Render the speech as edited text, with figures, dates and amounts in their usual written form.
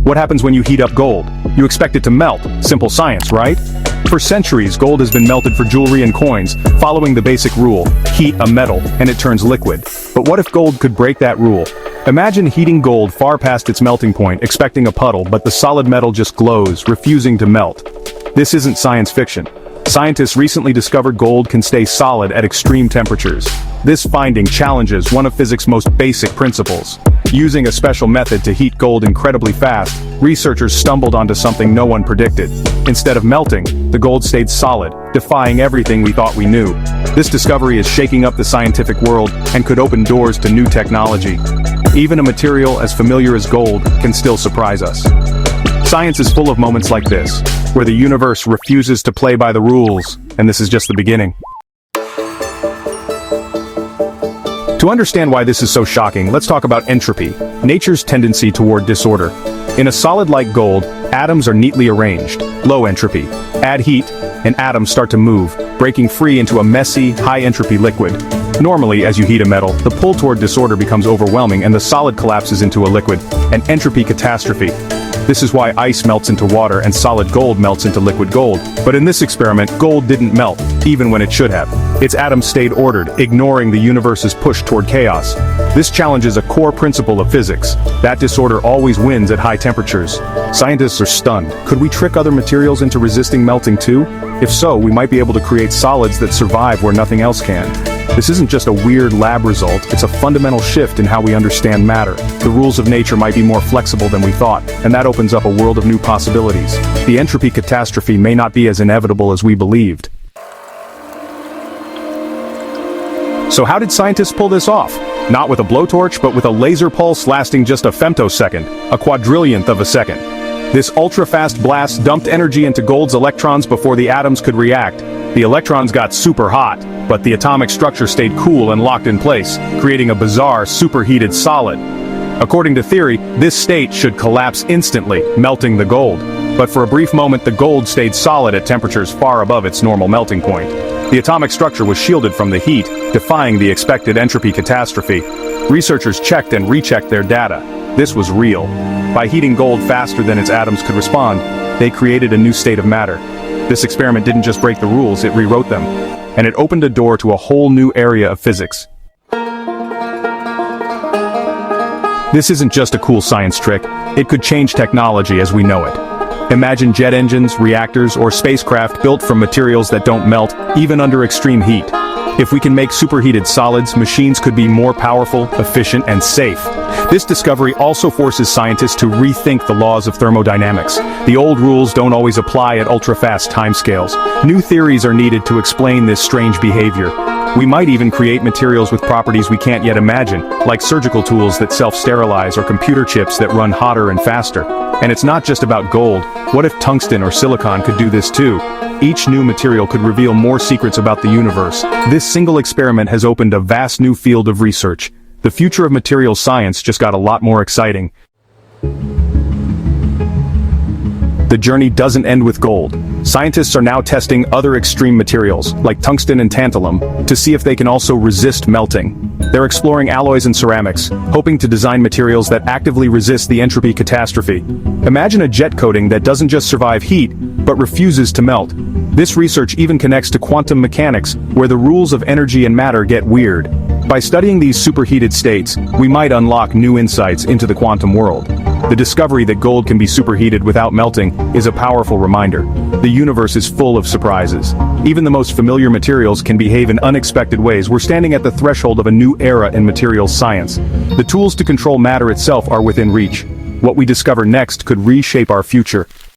What happens when you heat up gold? You expect it to melt. Simple science, right? For centuries, gold has been melted for jewelry and coins, following the basic rule: heat a metal, and it turns liquid. But what if gold could break that rule? Imagine heating gold far past its melting point, expecting a puddle, but the solid metal just glows, refusing to melt. This isn't science fiction. Scientists recently discovered gold can stay solid at extreme temperatures. This finding challenges one of physics' most basic principles. Using a special method to heat gold incredibly fast, researchers stumbled onto something no one predicted. Instead of melting, the gold stayed solid, defying everything we thought we knew. This discovery is shaking up the scientific world and could open doors to new technology. Even a material as familiar as gold can still surprise us. Science is full of moments like this, where the universe refuses to play by the rules, and this is just the beginning. To understand why this is so shocking, let's talk about entropy, nature's tendency toward disorder. In a solid like gold, atoms are neatly arranged, low entropy. Add heat, and atoms start to move, breaking free into a messy, high-entropy liquid. Normally, as you heat a metal, the pull toward disorder becomes overwhelming and the solid collapses into a liquid, an entropy catastrophe. This is why ice melts into water and solid gold melts into liquid gold. But in this experiment, gold didn't melt, even when it should have. Its atoms stayed ordered, ignoring the universe's push toward chaos. This challenges a core principle of physics: that disorder always wins at high temperatures. Scientists are stunned. Could we trick other materials into resisting melting too? If so, we might be able to create solids that survive where nothing else can. This isn't just a weird lab result, it's a fundamental shift in how we understand matter. The rules of nature might be more flexible than we thought, and that opens up a world of new possibilities. The entropy catastrophe may not be as inevitable as we believed. So how did scientists pull this off? Not with a blowtorch, but with a laser pulse lasting just a femtosecond, a quadrillionth of a second. This ultra-fast blast dumped energy into gold's electrons before the atoms could react. The electrons got super hot, but the atomic structure stayed cool and locked in place, creating a bizarre superheated solid. According to theory, this state should collapse instantly, melting the gold. But for a brief moment, the gold stayed solid at temperatures far above its normal melting point. The atomic structure was shielded from the heat, defying the expected entropy catastrophe. Researchers checked and rechecked their data. This was real. By heating gold faster than its atoms could respond, they created a new state of matter. This experiment didn't just break the rules, it rewrote them. And it opened a door to a whole new area of physics. This isn't just a cool science trick, it could change technology as we know it. Imagine jet engines, reactors, or spacecraft built from materials that don't melt, even under extreme heat. If we can make superheated solids, machines could be more powerful, efficient, and safe. This discovery also forces scientists to rethink the laws of thermodynamics. The old rules don't always apply at ultra-fast timescales. New theories are needed to explain this strange behavior. We might even create materials with properties we can't yet imagine, like surgical tools that self-sterilize or computer chips that run hotter and faster. And it's not just about gold. What if tungsten or silicon could do this too? Each new material could reveal more secrets about the universe. This single experiment has opened a vast new field of research. The future of materials science just got a lot more exciting. The journey doesn't end with gold. Scientists are now testing other extreme materials, like tungsten and tantalum, to see if they can also resist melting. They're exploring alloys and ceramics, hoping to design materials that actively resist the entropy catastrophe. Imagine a jet coating that doesn't just survive heat, but refuses to melt. This research even connects to quantum mechanics, where the rules of energy and matter get weird. By studying these superheated states, we might unlock new insights into the quantum world. The discovery that gold can be superheated without melting is a powerful reminder. The universe is full of surprises. Even the most familiar materials can behave in unexpected ways. We're standing at the threshold of a new era in materials science. The tools to control matter itself are within reach. What we discover next could reshape our future.